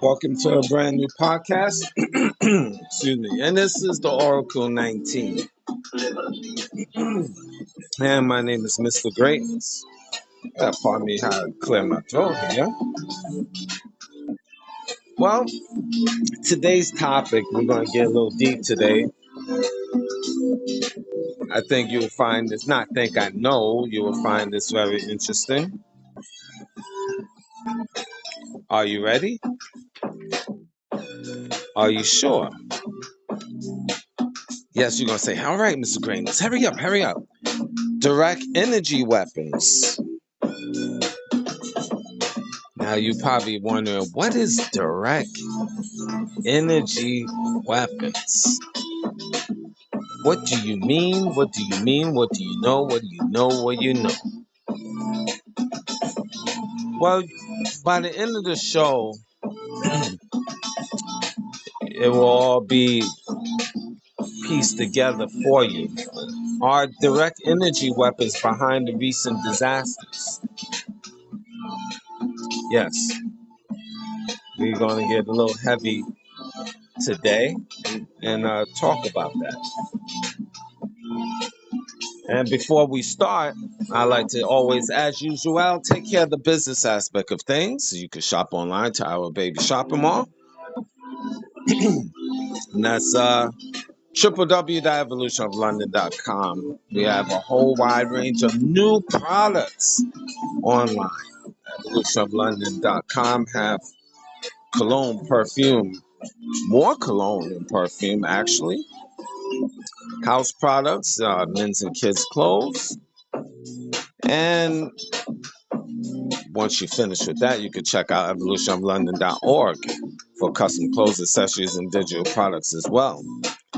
Welcome to a brand new podcast. Excuse me. And this is the Oracle 19. And my name is Mr. Greatness. Pardon me how I clear my throat here. Well, today's topic, we're going to get a little deep today. I think you'll find this, not think I know, you will find this very interesting. Are you ready? Are you sure? Yes, you're going to say, all right, Mr. Greatness, hurry up. Direct energy weapons. Now, you're probably wondering, what is direct energy weapons? What do you mean? What do you mean? What do you know? What do you know? What you know? Well, by the end of the show, it will all be pieced together for you. Are direct energy weapons behind the recent disasters? Yes. We're going to get a little heavy today and talk about that. And before we start, I like to always, as usual, take care of the business aspect of things. You can shop online to our baby shopping mall. And that's www.evolutionoflondon.com. We have a whole wide range of new products online. Evolutionoflondon.com have cologne, perfume, more cologne than perfume, actually. House products, men's and kids' clothes. And once you finish with that, you can check out evolutionoflondon.org for custom clothes, accessories, and digital products as well.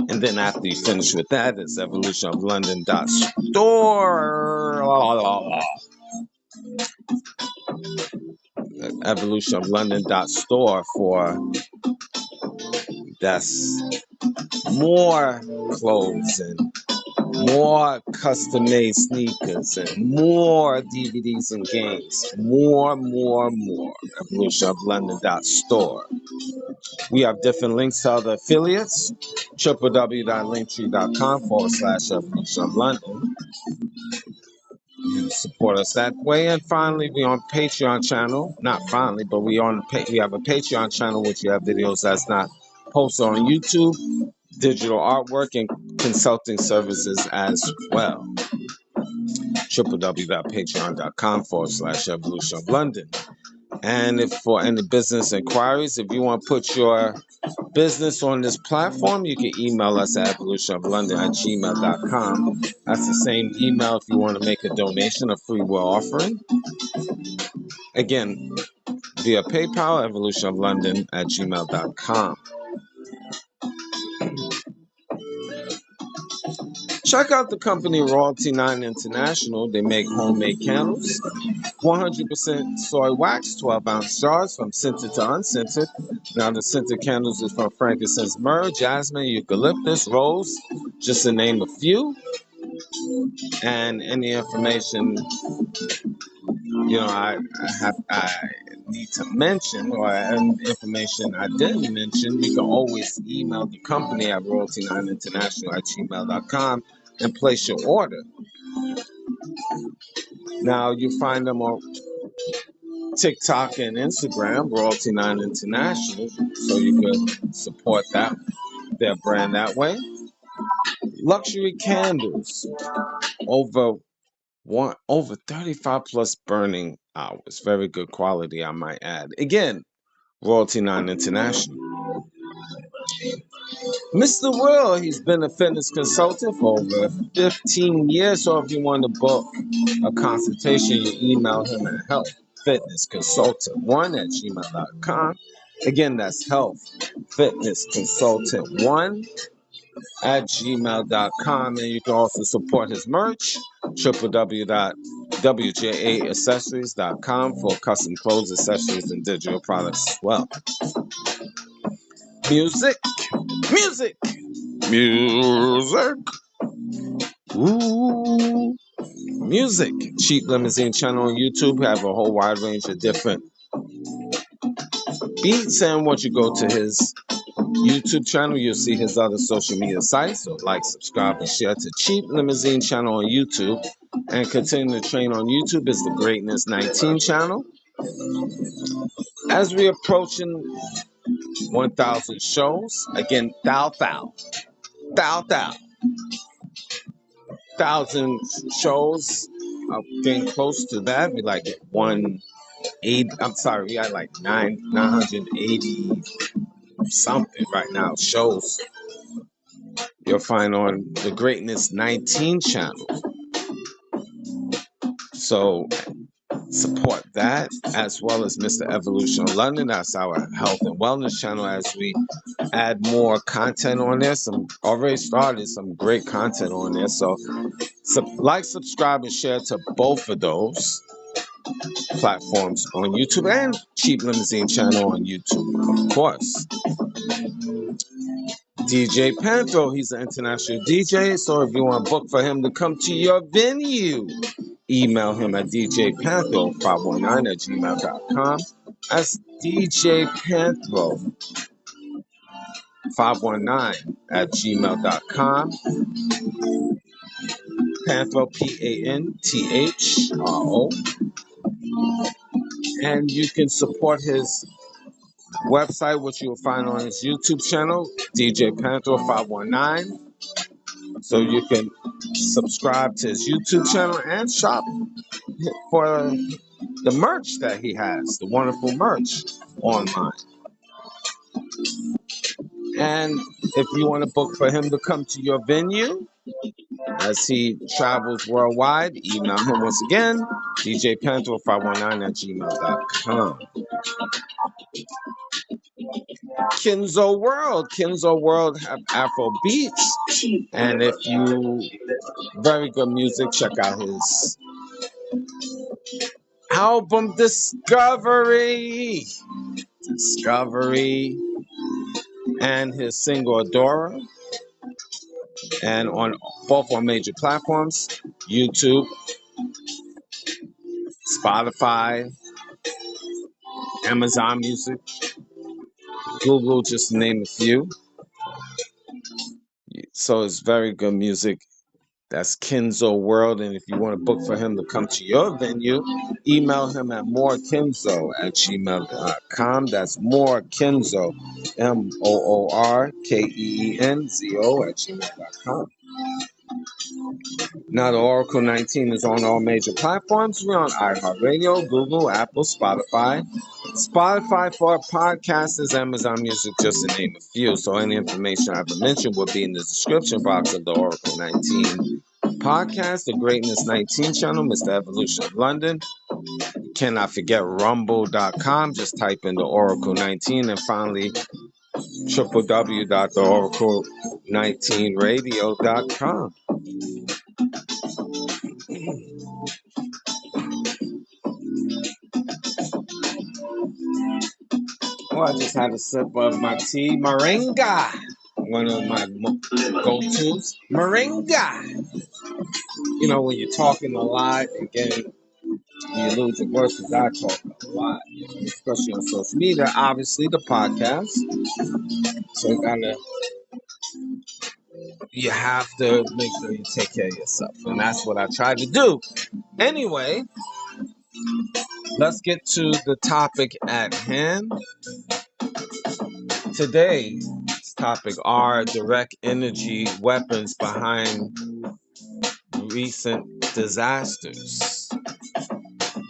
And then after you finish with that, it's evolutionoflondon.store. Evolutionoflondon.store for that's more clothes and more custom-made sneakers and more DVDs and games. More. Evolutionoflondon.store. We have different links to other affiliates. www.linktree.com/evolutionoflondon. You support us that way. And finally, we on Patreon channel. Not finally, but we have a Patreon channel which you have videos that's not posted on YouTube, digital artwork, and consulting services as well. www.patreon.com/evolutionoflondon. And if for any business inquiries, if you want to put your business on this platform, you can email us at evolutionoflondon@gmail.com. That's the same email if you want to make a donation, a free will offering. Again, via PayPal, evolutionoflondon@gmail.com. Check out the company Royalty 9 International. They make homemade candles, 100% soy wax, 12-ounce jars from scented to unscented. Now, the scented candles is from frankincense, myrrh, jasmine, eucalyptus, rose, just to name a few. And any information, I need to mention, or information I didn't mention, you can always email the company at royalty9international@gmail.com and place your order. Now, you find them on TikTok and Instagram, Royalty 9 International, so you can support their brand that way. Luxury candles, over 35 plus burning hours. Very good quality, I might add. Again, Royalty 9 International. Mr. Will, he's been a fitness consultant for over 15 years, so if you want to book a consultation, you email him at healthfitnessconsultant1@gmail.com. Again, that's healthfitnessconsultant1@gmail.com. And you can also support his merch, www.wjaaccessories.com, for custom clothes, accessories, and digital products as well. Music, music, music. Ooh, music. Cheap Limousine channel on YouTube. Have a whole wide range of different beats. And once you go to his YouTube channel, you'll see his other social media sites. So like, subscribe, and share to Cheap Limousine channel on YouTube. And continue to train on YouTube is the Greatness 19 channel. As we're approaching 1,000 shows, again, thou, 1,000 shows. Getting close to that. We like at 180. I'm sorry, we got like 980 something right now shows. You'll find on the Greatness 19 channel. So support that, as well as Mr. Evolution of London. That's our health and wellness channel. As we add more content on there, some already started some great content on there. So like, subscribe, and share to both of those platforms on YouTube, and Cheap Limousine channel on YouTube, of course. DJ Panthro, he's an international DJ, so if you want to book for him to come to your venue, email him at djpanthro519@gmail.com. That's djpanthro519@gmail.com. Panthro, Panthro. And you can support his website, which you'll find on his YouTube channel, DJ Panthro519. So you can subscribe to his YouTube channel and shop for the merch that he has, the wonderful merch online. And if you want to book for him to come to your venue as he travels worldwide, email him once again, djpanthro519@gmail.com. Kenzo World have Afro beats, and if you very good music, check out his album Discovery, and his single Adora, and on both on major platforms: YouTube, Spotify, Amazon Music, Google, just to name a few. So it's very good music. That's Kenzo World. And if you want to book for him to come to your venue, email him at morekenzo@gmail.com. That's morekenzo, MOORKEENZO@gmail.com. Now, the Oracle 19 is on all major platforms. We're on iHeartRadio, Google, Apple, Spotify. Spotify for podcasters, Amazon Music, just to name a few. So any information I've mentioned will be in the description box of the Oracle 19 podcast, the Greatness 19 channel, Mr. Evolution of London. You cannot forget rumble.com. Just type in the Oracle 19, and finally www.theoracle19radio.com. Oh, I just had a sip of my tea, moringa. One of my go-tos, moringa. You know, when you're talking a lot, again, you lose your voice, because I talk a lot, especially on social media. Obviously, the podcast. So you have to make sure you take care of yourself, and that's what I try to do. Anyway, let's get to the topic at hand. Today's topic are direct energy weapons behind recent disasters.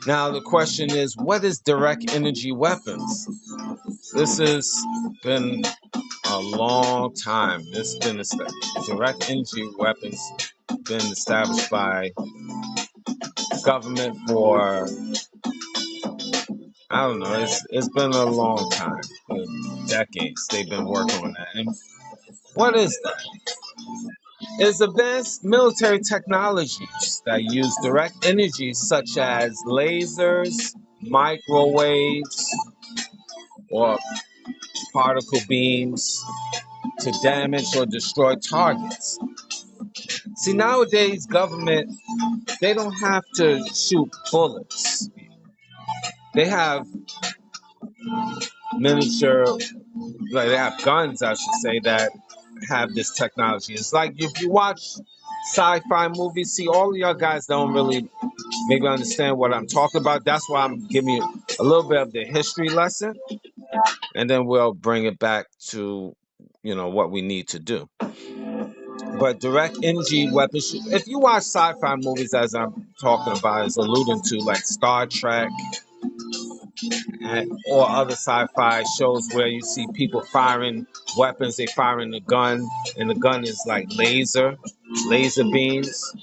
Now, the question is, what is direct energy weapons? This has been a long time. This has been direct energy weapons been established by government for I don't know. It's been a long time, decades. They've been working on that. And what is that? It's advanced military technologies that use direct energy, such as lasers, microwaves, or particle beams, to damage or destroy targets. See, nowadays, government, they don't have to shoot bullets. They have miniature, like they have guns, I should say, that have this technology. It's like if you watch sci-fi movies, see, all of y'all guys don't really maybe understand what I'm talking about. That's why I'm giving you a little bit of the history lesson, and then we'll bring it back to, what we need to do. But direct energy weapons, if you watch sci-fi movies, as I'm talking about, is alluding to, like Star Trek, or other sci-fi shows where you see people firing weapons, they firing the gun, and the gun is like laser beams.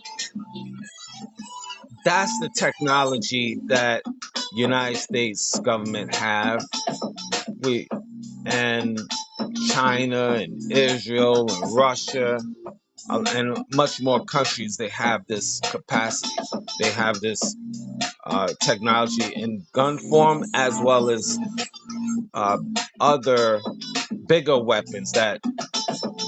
That's the technology that United States government have. We and China and Israel and Russia, and much more countries, they have this capacity. They have this technology in gun form, as well as uh, other bigger weapons that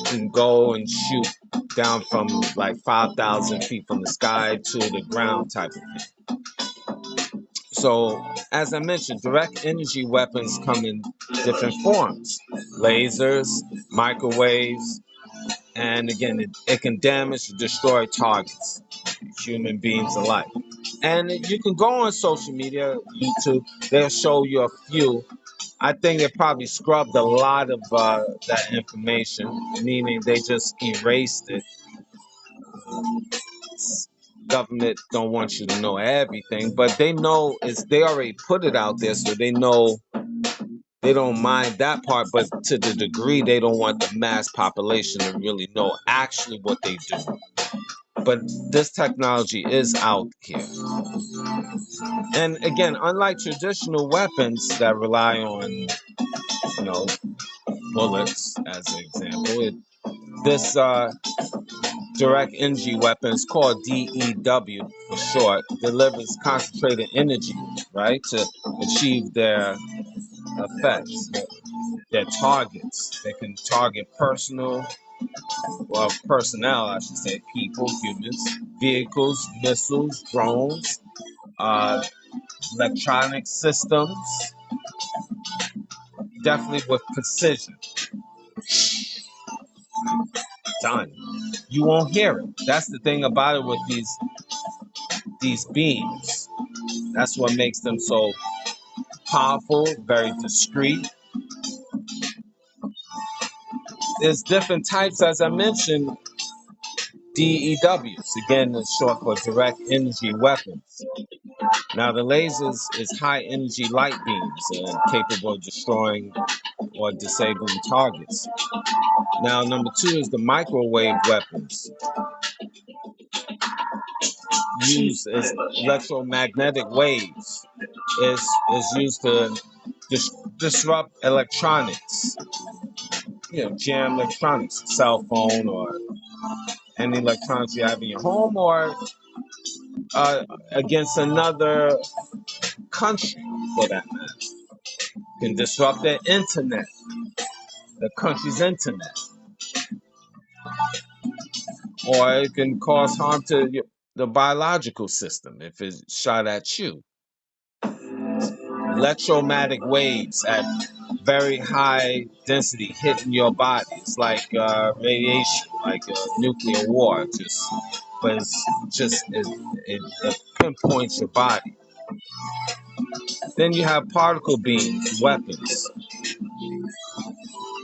can go and shoot down from like 5,000 feet from the sky to the ground type of thing. So, as I mentioned, direct energy weapons come in different forms: lasers, microwaves, and again, it can damage or destroy targets, human beings alike. And you can go on social media, YouTube, they'll show you a few. I think they probably scrubbed a lot of that information, meaning they just erased it. Government don't want you to know everything, but they know they already put it out there, so they know they don't mind that part. But to the degree they don't want the mass population to really know actually what they do. But this technology is out here, and again, unlike traditional weapons that rely on, bullets as an example, this direct energy weapons, called DEW for short, delivers concentrated energy, right, to achieve their effects, their targets. They can target personnel, I should say, people, humans, vehicles, missiles, drones, uh, electronic systems, definitely with precision. Done. You won't hear it. That's the thing about it with these beams. That's what makes them so powerful, very discreet. There's different types, as I mentioned, DEWs. Again, it's short for direct energy weapons. Now, the lasers is high energy light beams and capable of destroying or disabling targets. Now, number two is the microwave weapons. Used as electromagnetic waves. Is used to disrupt electronics. Jam electronics, cell phone, or any electronics you have in your home, or against another country, for that matter. Can disrupt their internet, the country's internet, or it can cause harm to the biological system if it's shot at you. Electromagnetic waves at very high density hitting your body. It's like radiation, like a nuclear war. It pinpoints your body. Then you have particle beams, weapons.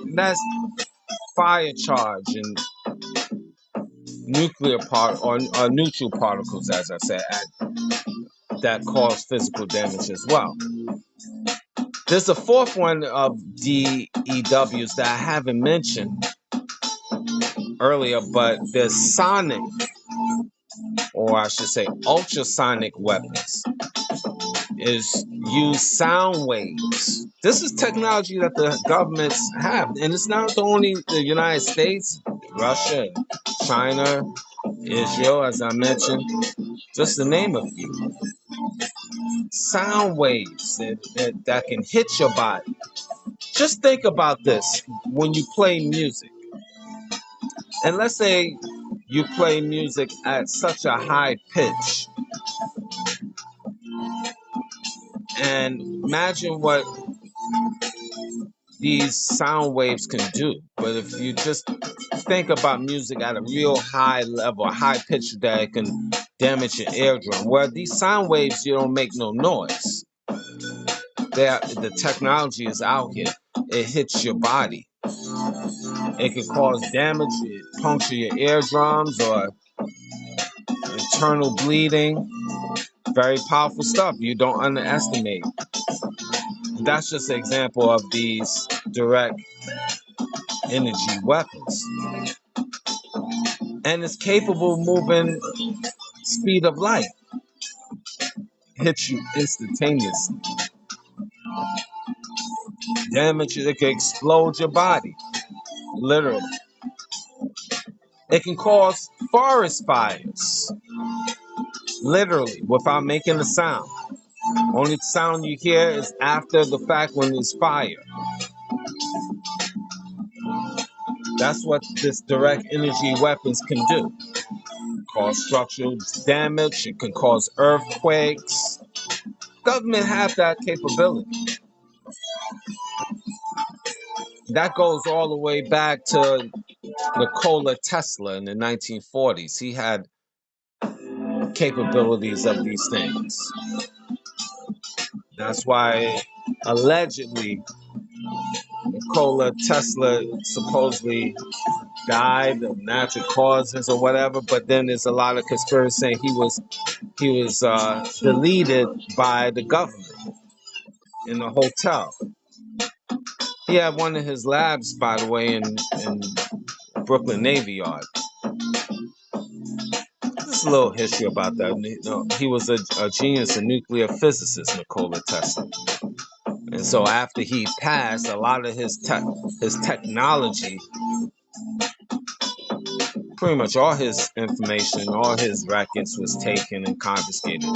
And that's fire charge and neutral particles, as I said, that cause physical damage as well. There's a fourth one of DEWs that I haven't mentioned earlier, but there's sonic, or I should say ultrasonic weapons. is use sound waves. This is technology that the governments have, and it's not only the United States, Russia, China, Israel, as I mentioned, just to name a few. Sound waves that can hit your body. Just think about this when you play music. And let's say you play music at such a high pitch. And imagine what these sound waves can do. But if you just think about music at a real high level, a high pitch that it can damage your eardrum, where these sound waves, you don't make no noise. The technology is out here. It hits your body. It can cause damage, puncture your eardrums or internal bleeding. Very powerful stuff. You don't underestimate. That's just an example of these direct energy weapons. And it's capable of moving speed of light. Hits you instantaneously. Damage it can explode your body. Literally. It can cause forest fires. Literally, without making a sound. Only sound you hear is after the fact when there's fire. That's what this direct energy weapons can do. Cause structural damage. It can cause earthquakes. Government have that capability. That goes all the way back to Nikola Tesla in the 1940s. He had capabilities of these things. That's why allegedly Nikola Tesla supposedly died of natural causes or whatever, but then there's a lot of conspiracy saying he was deleted by the government in a hotel. He had one of his labs, by the way, in Brooklyn Navy Yard. Just a little history about that. You know, he was a genius, a nuclear physicist, Nikola Tesla. And so after he passed, a lot of his technology, pretty much all his information, all his records was taken and confiscated.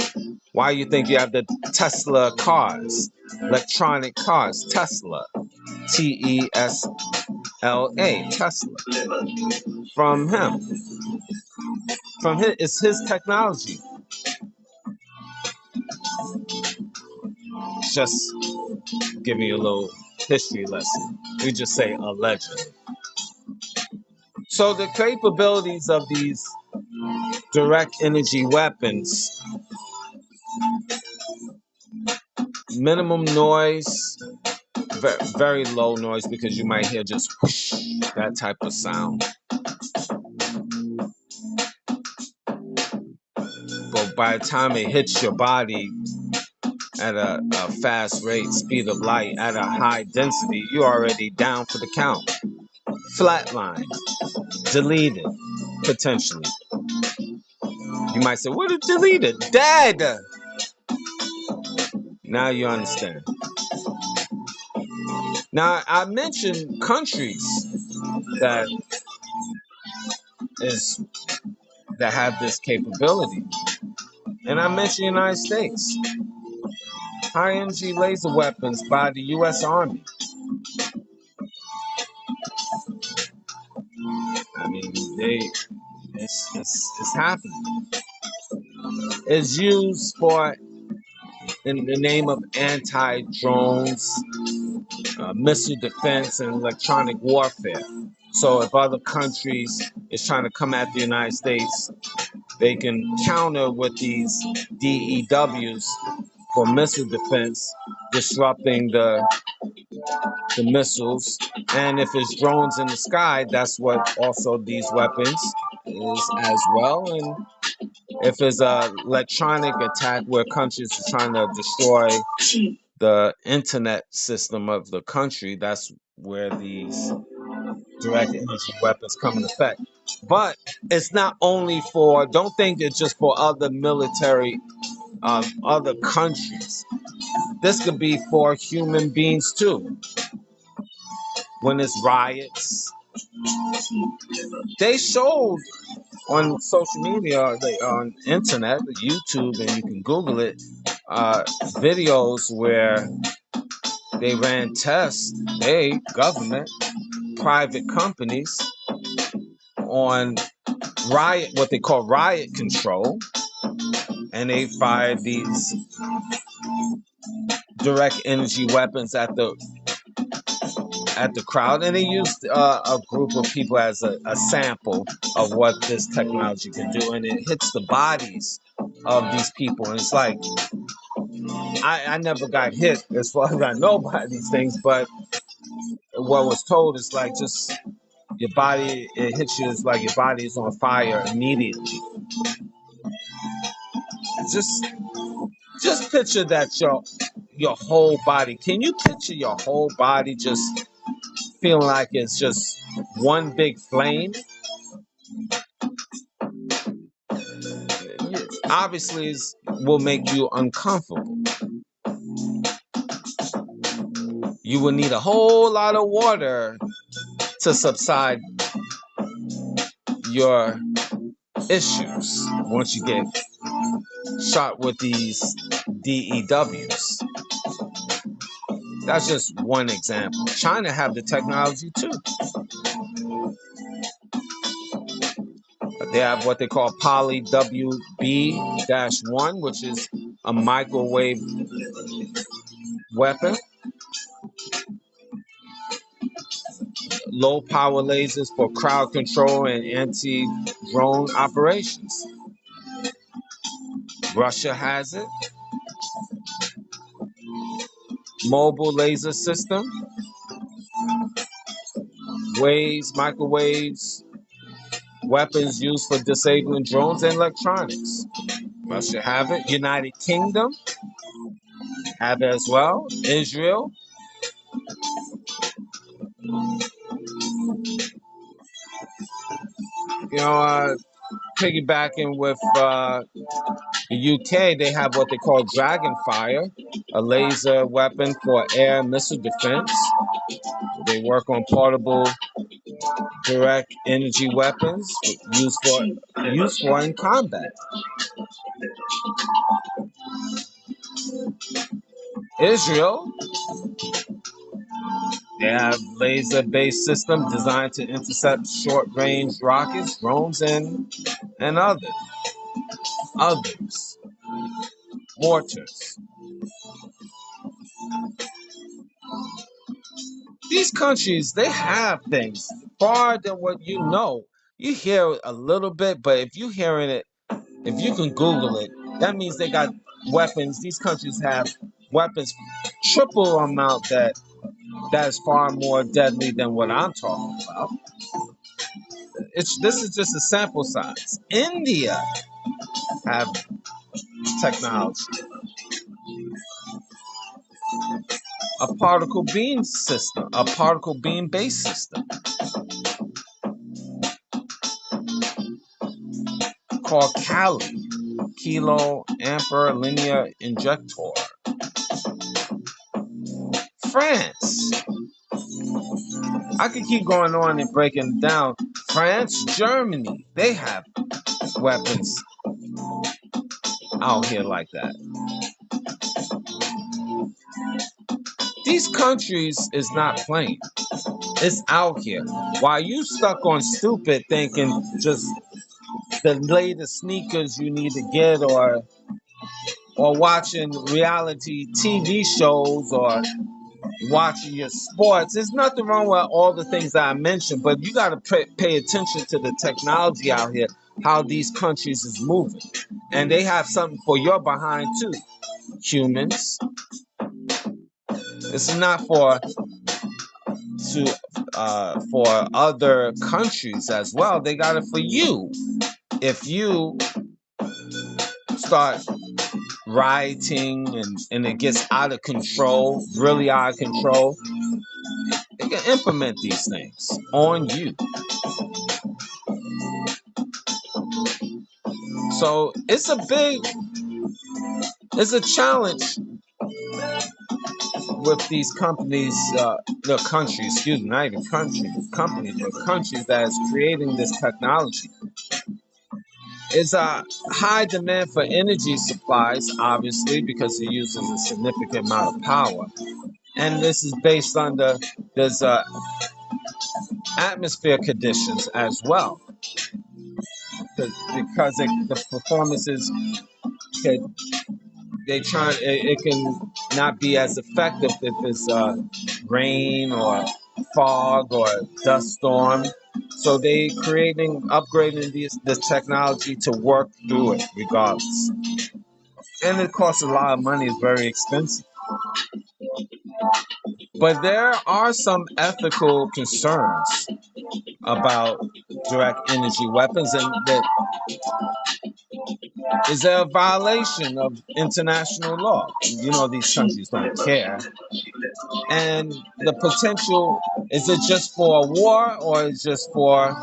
Why you think you have the Tesla cars, electronic cars, Tesla, Tesla, Tesla, from him. It's his technology. Just giving you a little history lesson. We just say allegedly. So the capabilities of these direct energy weapons, minimum noise, very low noise, because you might hear just whoosh, that type of sound. But by the time it hits your body at a fast rate, speed of light, at a high density, you're already down for the count. Flatline, deleted, potentially. You might say, what is deleted? Dead! Now you understand. Now, I mentioned countries that have this capability. And I mentioned the United States. High energy laser weapons by the U.S. Army. I mean, it's happening. It's used in the name of anti-drones, missile defense, and electronic warfare. So if other countries is trying to come at the United States, they can counter with these DEWs for missile defense, disrupting the missiles. And if it's drones in the sky, that's what also these weapons is as well. And if it's a electronic attack where countries are trying to destroy the internet system of the country, that's where these direct energy weapons come in effect. But it's not only don't think it's just for other military of other countries. This could be for human beings too. When it's riots, they showed on social media, on internet, YouTube, and you can Google it, videos where they ran tests, government, private companies, on what they call riot control, and they fired these direct energy weapons at the crowd, and they used a group of people as a sample of what this technology can do, and it hits the bodies of these people, and it's like I never got hit as far as I know by these things, but what was told is like just your body, it hits you, it's like your body is on fire immediately. Just just picture that your whole body. Can you picture your whole body just feeling like it's just one big flame? Obviously, it will make you uncomfortable. You will need a whole lot of water to subside your issues once you get shot with these DEWs. That's just one example. China have the technology too. They have what they call poly WB-1, which is a microwave weapon. Low power lasers for crowd control and anti-drone operations. Russia has it. Mobile laser system. Microwaves, weapons used for disabling drones and electronics. Russia have it. United Kingdom have it as well. Israel. You know, piggybacking with the UK, they have what they call Dragonfire, a laser weapon for air missile defense. They work on portable direct energy weapons used for in combat. Israel, they have laser-based systems designed to intercept short-range rockets, drones, and others, mortars. These countries, they have things far than what you know. You hear a little bit, but if you hearing it, if you can Google it, that means they got weapons. These countries have weapons triple amount that's far more deadly than what I'm talking about. This is just a sample size. India have technology, a particle beam based system called Kilo Ampere Linear Injector. France. I could keep going on and breaking down. France, Germany, they have weapons out here like that. These countries is not playing. It's out here. While you stuck on stupid thinking just the latest sneakers you need to get or watching reality TV shows or watching your sports. There's nothing wrong with all the things that I mentioned, but you got to pay attention to the technology out here, how these countries is moving. And they have something for your behind too, humans. This is not for other countries as well. They got it for you. If you start rioting and it gets out of control, really out of control, they can implement these things on you. So it's a big It's a challenge with these companies, the country, excuse me, not even companies, but countries that is creating this technology. Is a high demand for energy supplies, obviously, because it uses a significant amount of power. And this is based on there's atmosphere conditions as well, because the performances could it can not be as effective if it's rain or fog or dust storm. So they upgrading this technology to work through it regardless. And it costs a lot of money, it's very expensive. But there are some ethical concerns about direct energy weapons, and that is there a violation of international law? You know, these countries don't care. And the potential, is it just for a war, or is it just for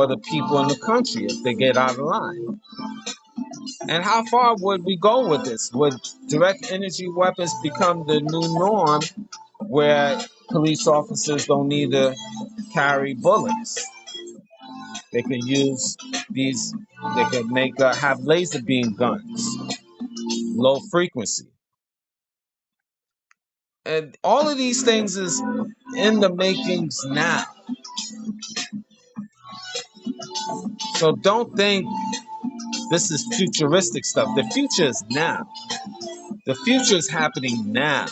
the people in the country if they get out of line? And how far would we go with this? Would direct energy weapons become the new norm, where police officers don't need to carry bullets? They can use these, they can have laser beam guns, low frequency. And all of these things is in the makings now. So don't think this is futuristic stuff. The future is now. The future is happening now.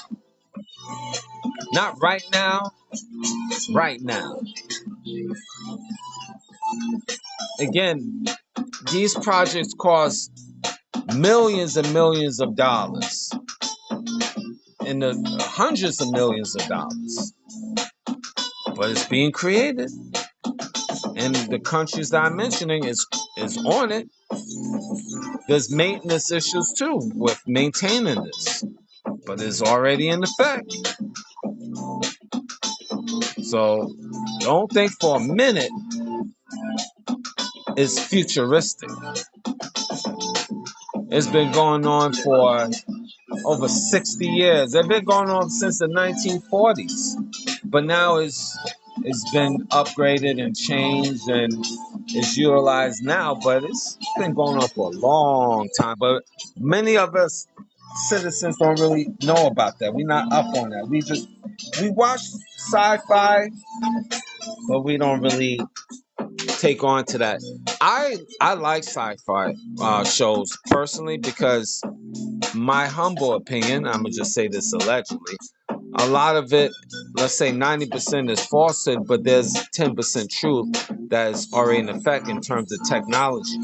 Not right now, right now. Again, these projects cost millions and millions of dollars, in the hundreds of millions of dollars. But it's being created. And the countries that I'm mentioning is on it. There's maintenance issues too with maintaining this, but it's already in effect. So don't think for a minute it's futuristic. It's been going on for over 60 years. It's been going on since the 1940s. But now it's been upgraded and changed and is utilized now, but it's been going on for a long time. But many of us citizens don't really know about that. We're not up on that. We watch sci-fi, but we don't really take on to that. I like sci-fi shows personally, because my humble opinion, I'm gonna just say this allegedly, a lot of it, let's say 90% is falsehood, but there's 10% truth that is already in effect in terms of technology.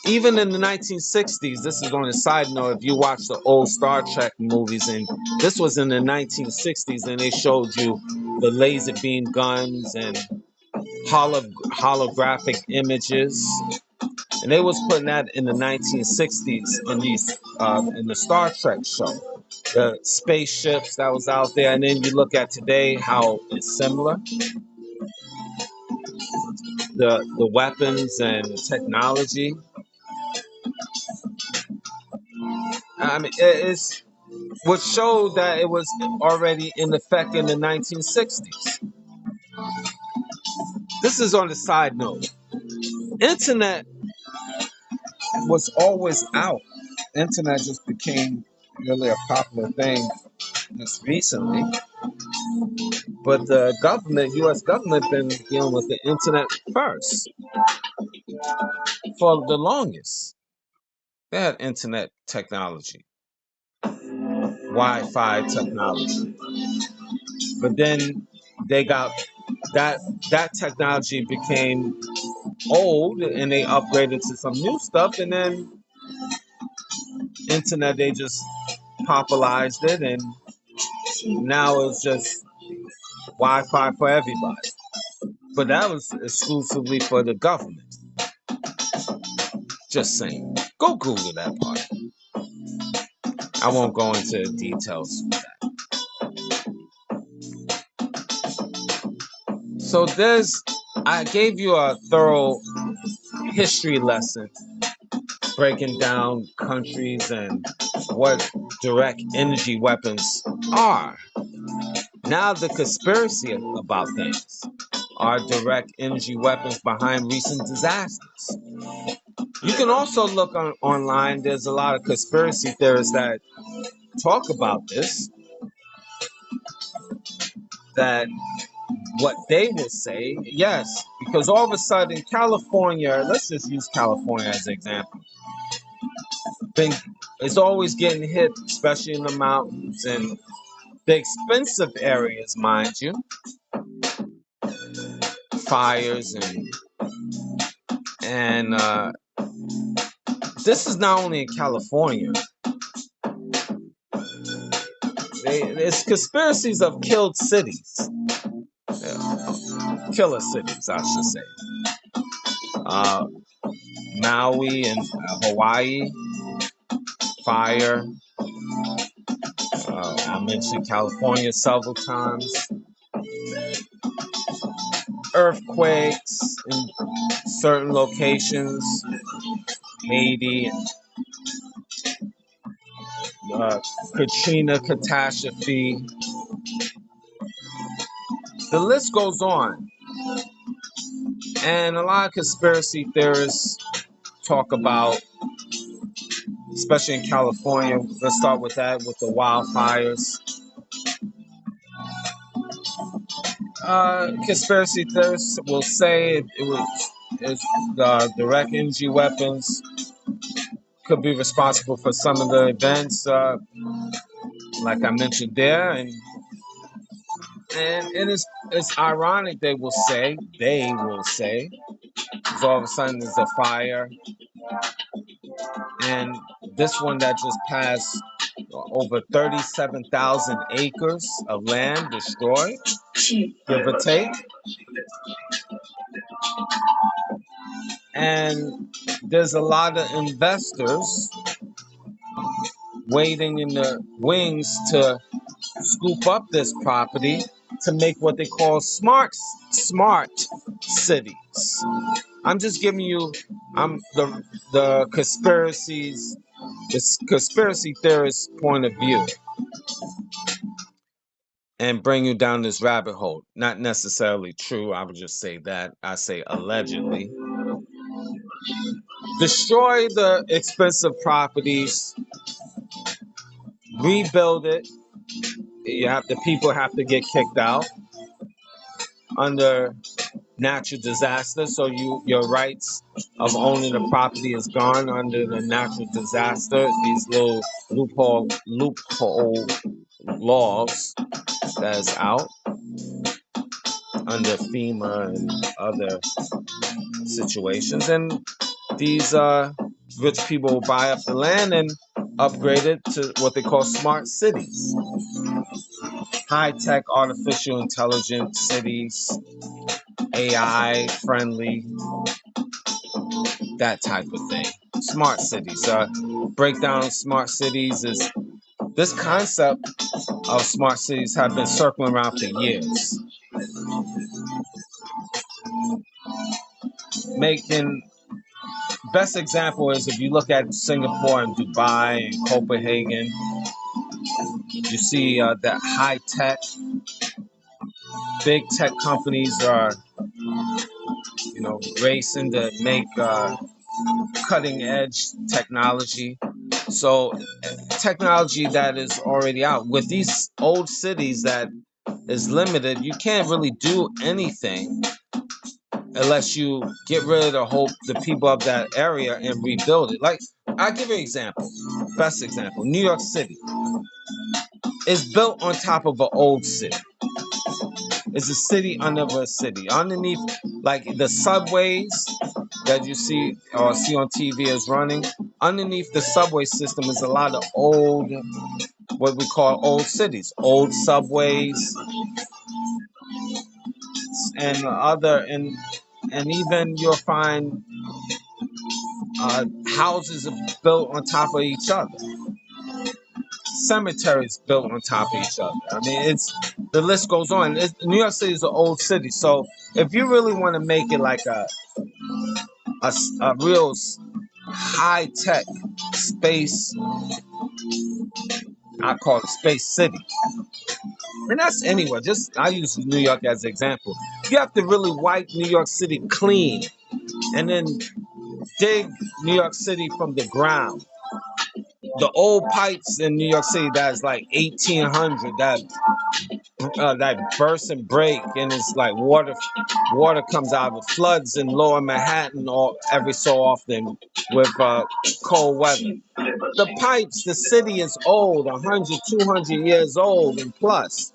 Even in the 1960s, this is on a side note, if you watch the old Star Trek movies, and this was in the 1960s, and they showed you the laser beam guns and holographic images, and they was putting that in the 1960s in these in the Star Trek show, the spaceships that was out there. And then you look at today, how it's similar, the weapons and technology. I mean, it's what showed that it was already in effect in the 1960s. This is on the side note. Internet was always out. Internet just became really a popular thing just recently. But the government, U.S. government, been dealing with the internet first for the longest. They had internet technology, Wi-Fi technology, but then they got that technology became old, and they upgraded to some new stuff, and then internet, they just popularized it, and now it's just Wi-Fi for everybody. But that was exclusively for the government. Just saying. Go Google that part. I won't go into details of that. So I gave you a thorough history lesson breaking down countries and what direct energy weapons are. Now the conspiracy about things are direct energy weapons behind recent disasters. You can also look online. There's a lot of conspiracy theorists that talk about this, that what they will say, yes, because all of a sudden California, let's just use California as an example, it's always getting hit, especially in the mountains and the expensive areas, mind you, fires and this is not only in California. It's conspiracies of killed cities, killer cities, I should say. Maui and Hawaii, fire. I mentioned California several times. Earthquakes in certain locations, Haiti, Katrina catastrophe. The list goes on. And a lot of conspiracy theorists talk about, especially in California, let's start with that, with the wildfires. Conspiracy theorists will say it's the direct energy weapons could be responsible for some of the events, like I mentioned there, and it's ironic they will say, because all of a sudden there's a fire, and this one that just passed, over 37,000 acres of land destroyed, give or take. And there's a lot of investors waiting in the wings to scoop up this property to make what they call smart cities. I'm just giving you the conspiracy theorist point of view, and bring you down this rabbit hole. Not necessarily true. I would just say that. I say allegedly. Destroy the expensive properties, rebuild it. The people have to get kicked out under natural disaster. So your rights of owning the property is gone under the natural disaster. These little loophole laws that's out under FEMA and other situations, and these rich people will buy up the land and upgrade it to what they call smart cities, high-tech artificial intelligence cities, AI friendly, that type of thing. Smart cities. Breakdown of smart cities is this concept of smart cities have been circling around for years. Best example is if you look at Singapore and Dubai and Copenhagen, you see that high tech, big tech companies are, racing to make cutting edge technology. So technology that is already out. With these old cities that is limited, you can't really do anything unless you get rid of the people of that area and rebuild it. Like, I'll give you an example. Best example, New York City is built on top of an old city. It's a city under a city. Underneath, like the subways that you see or see on TV is running, underneath the subway system is a lot of old, what we call old cities, old subways, and even you'll find houses are built on top of each other, cemeteries built on top of each other. I mean, the list goes on. New York City is an old city, so if you really want to make it like a real high-tech space, I call it Space City. And that's anywhere. Just I use New York as an example. You have to really wipe New York City clean and then dig New York City from the ground. The old pipes in New York City that's like 1800 that burst and break, and it's like water comes out of floods in lower Manhattan or every so often with cold weather. The pipes, the city is old, 100, 200 years old and plus.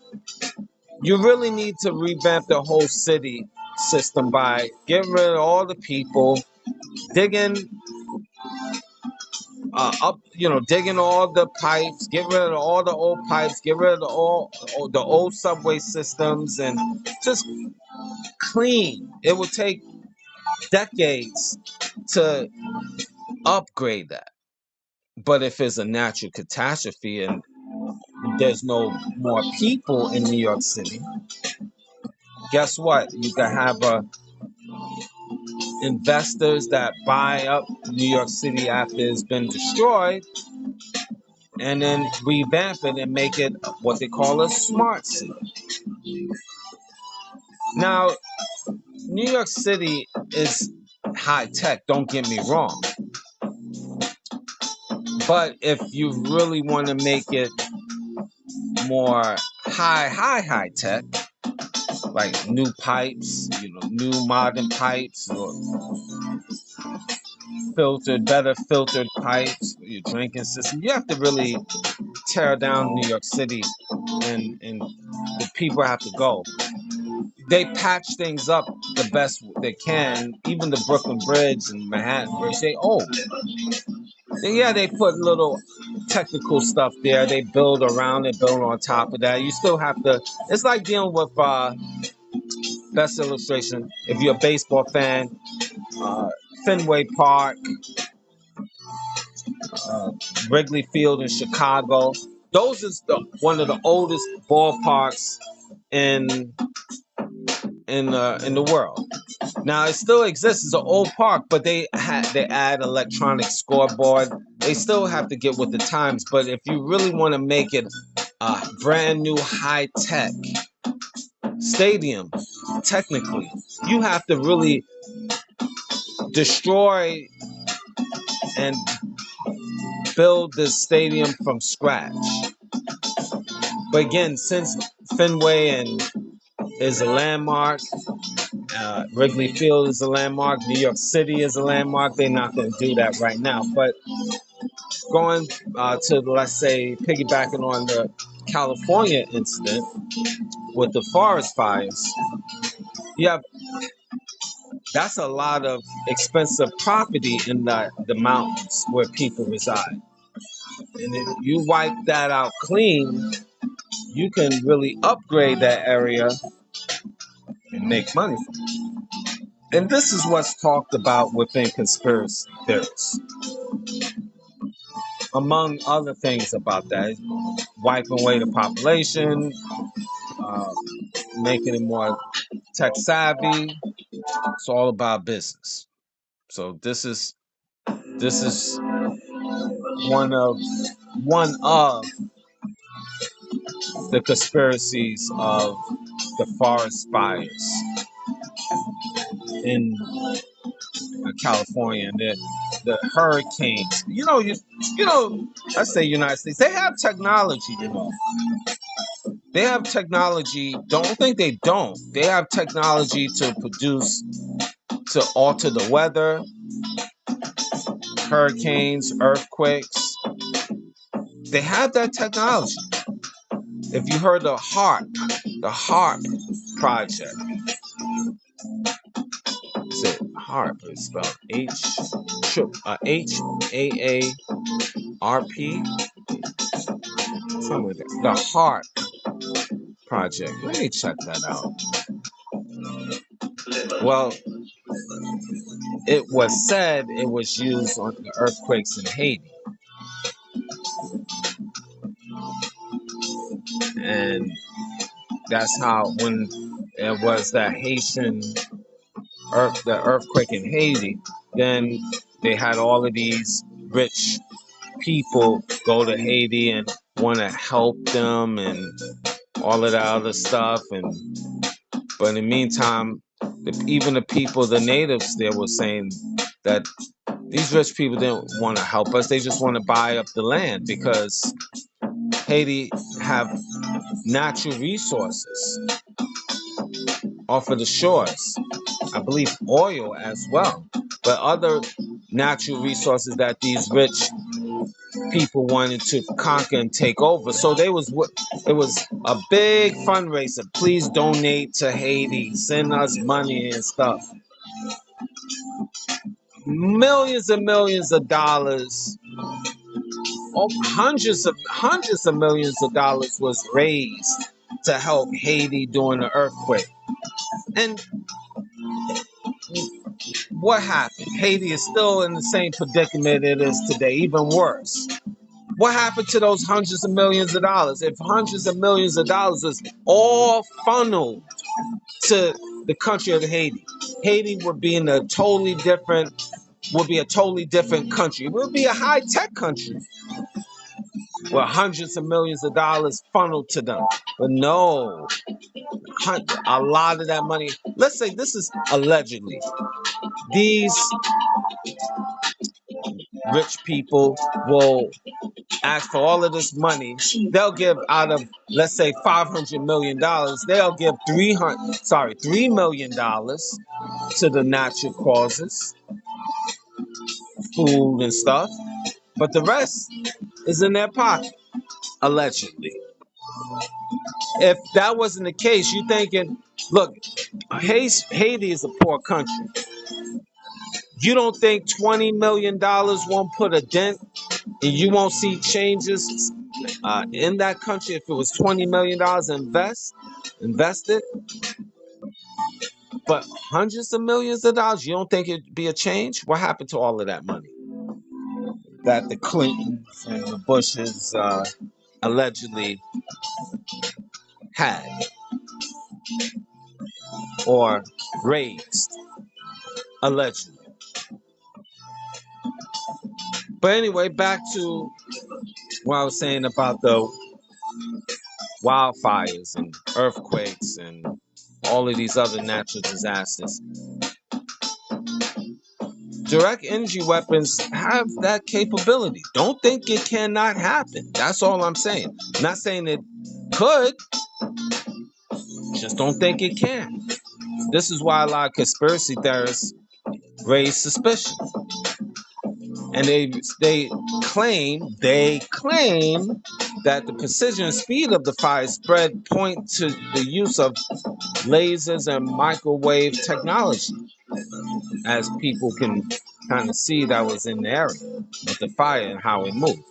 You really need to revamp the whole city system by getting rid of all the people, digging digging all the pipes, get rid of all the old pipes, get rid of all the old subway systems, and just clean. It will take decades to upgrade that. But if it's a natural catastrophe and there's no more people in New York City, guess what? You can have investors that buy up New York City after it's been destroyed and then revamp it and make it what they call a smart city. Now, New York City is high tech, don't get me wrong. But if you really want to make it more high tech, like new pipes, new modern pipes, or better filtered pipes for your drinking system, you have to really tear down New York City, and the people have to go. They patch things up the best they can. Even the Brooklyn Bridge and Manhattan Bridge, they put little technical stuff there. They build around it, build on top of that. You still have to. It's like dealing with best illustration. If you're a baseball fan, Fenway Park, Wrigley Field in Chicago. Those is one of the oldest ballparks in the world. Now it still exists as an old park, but they add electronic scoreboard. They still have to get with the times. But if you really want to make it a brand new high tech stadium, technically, you have to really destroy and build this stadium from scratch. But again, since Fenway is a landmark, Wrigley Field is a landmark, New York City is a landmark, they're not going to do that right now. But going to, let's say, piggybacking on the California incident with the forest fires, that's a lot of expensive property in the mountains where people reside. And if you wipe that out clean, you can really upgrade that area and make money from it. And this is what's talked about within conspiracy theories. Among other things about that, wiping away the population, making it more tech savvy. It's all about business. So this is one of the conspiracies of the forest fires in California and the hurricanes. Let's say United States. They have technology. They have technology. Don't think they don't. They have technology to alter the weather, hurricanes, earthquakes. They have that technology. If you heard the HAARP project. Is it HAARP? It's spelled HAARP. Something like that. The HAARP project. Let me check that out. Well, it was said it was used on the earthquakes in Haiti. And that's how, when it was that the earthquake in Haiti, then They had all of these rich people go to Haiti and want to help them and all of that other stuff. But in the meantime, even the people, the natives there were saying that these rich people didn't want to help us. They just want to buy up the land because Haiti have natural resources off of the shores. I believe oil as well, but other natural resources that these rich people wanted to conquer and take over. So it was a big fundraiser. Please donate to Haiti. Send us money and stuff. Millions and millions of dollars, hundreds of millions of dollars was raised to help Haiti during the earthquake. And what happened? Haiti is still in the same predicament it is today, even worse. What happened to those hundreds of millions of dollars? If hundreds of millions of dollars is all funneled to the country of Haiti, Haiti would be a totally different country. It would be a high-tech country with hundreds of millions of dollars funneled to them. But no, a lot of that money, let's say this is allegedly, these rich people will ask for all of this money. They'll give out of, let's say, $500 million. They'll give $3 million to the natural causes, food and stuff. But the rest is in their pocket, allegedly. If that wasn't the case, you thinking, look, Haiti is a poor country. You don't think $20 million won't put a dent and you won't see changes in that country if it was $20 million invested? But hundreds of millions of dollars, you don't think it'd be a change? What happened to all of that money that the Clintons and the Bushes allegedly had or raised? Allegedly. But anyway, back to what I was saying about the wildfires and earthquakes and all of these other natural disasters. Direct energy weapons have that capability. Don't think it cannot happen. That's all I'm saying. Not saying it could, just don't think it can. This is why a lot of conspiracy theorists raise suspicion. And they claim that the precision and speed of the fire spread point to the use of lasers and microwave technology, as people can kind of see that was in the area with the fire and how it moved.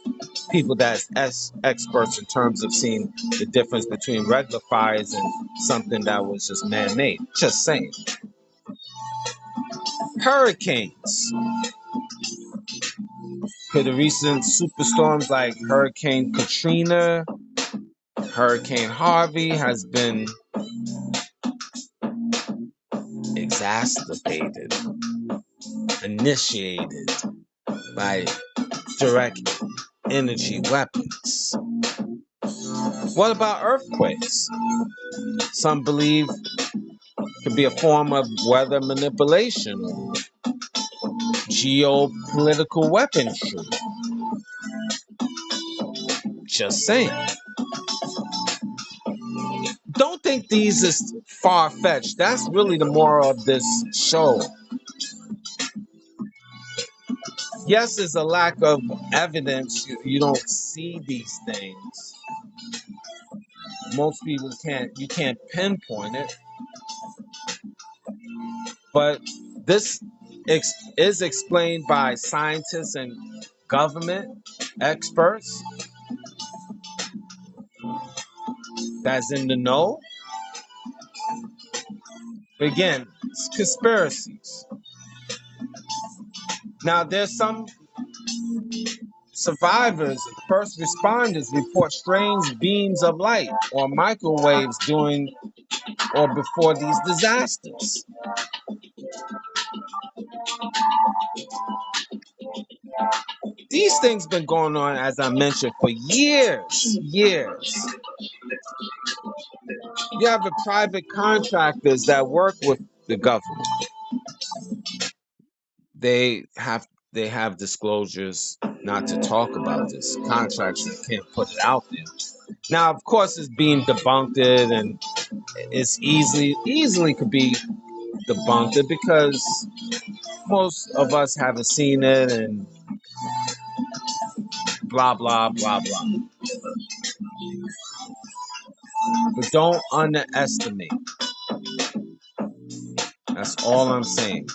People that's experts in terms of seeing the difference between regular fires and something that was just man-made. Just saying. Hurricanes. Could the recent superstorms like Hurricane Katrina, Hurricane Harvey has been exacerbated, initiated by direct energy weapons? What about earthquakes? Some believe could be a form of weather manipulation or geopolitical weaponry. Just saying. Don't think these is far-fetched. That's really the moral of this show. Yes, there's a lack of evidence. You don't see these things. Most people you can't pinpoint it. But this is explained by scientists and government experts that's in the know. Again, it's conspiracies. Now, there's some survivors, first responders report strange beams of light or microwaves during or before these disasters. These things been going on, as I mentioned, for years. Years. You have the private contractors that work with the government. They have disclosures not to talk about this. Contracts, you can't put it out there. Now, of course, it's being debunked, and it's easily could be debunked because most of us haven't seen it, and blah blah blah blah. But don't underestimate. That's all I'm saying.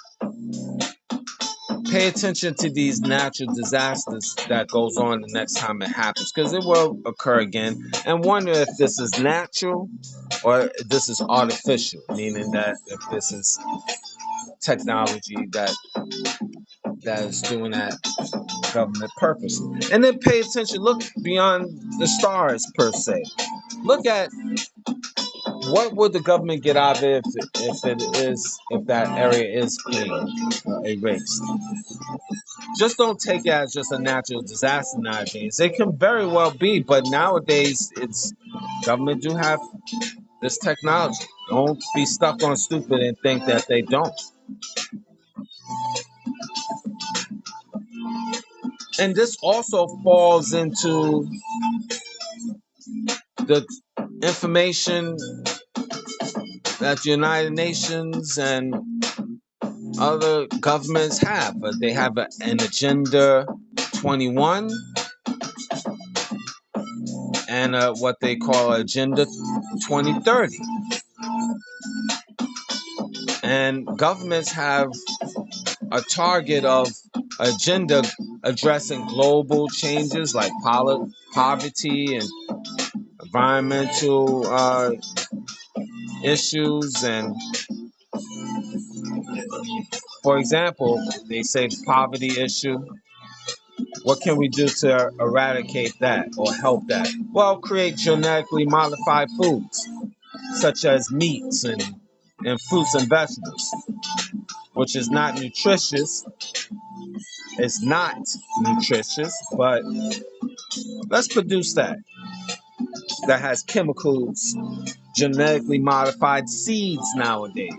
Pay attention to these natural disasters that goes on the next time it happens, because it will occur again, and wonder if this is natural or this is artificial, meaning that if this is technology that is doing that government purpose. And then pay attention, look beyond the stars per se. Look at what would the government get out of it if that area is clean, erased. Just don't take it as just a natural disaster nowadays. It can very well be, but nowadays it's government do have this technology. Don't be stuck on stupid and think that they don't. And this also falls into the information that the United Nations and other governments have. But they have an Agenda 21 and what they call Agenda 2030. And governments have a target of agenda addressing global changes like poverty and environmental issues. And for example, they say poverty issue. What can we do to eradicate that or help that? Well, create genetically modified foods such as meats and fruits and vegetables, which is not nutritious. It's not nutritious, but let's produce that has chemicals, genetically modified seeds nowadays.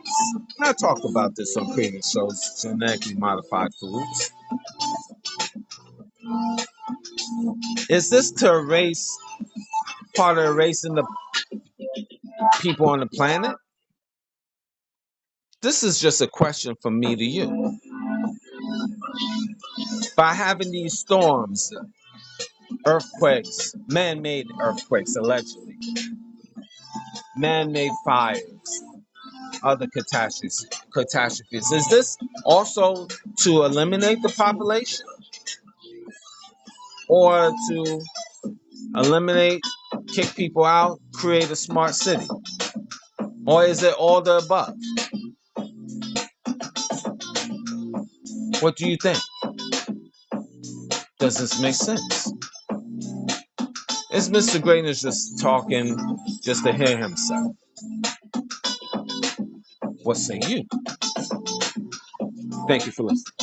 And I talked about this on previous shows, genetically modified foods. Is this to erase, part of erasing the people on the planet? This is just a question from me to you. By having these storms, earthquakes, man-made earthquakes allegedly, man-made fires, other catastrophes. Is this also to eliminate the population or to eliminate, kick people out, create a smart city? Or is it all the above? What do you think? Does this make sense? Is Mr. Greatness just talking just to hear himself? What say you? Thank you for listening.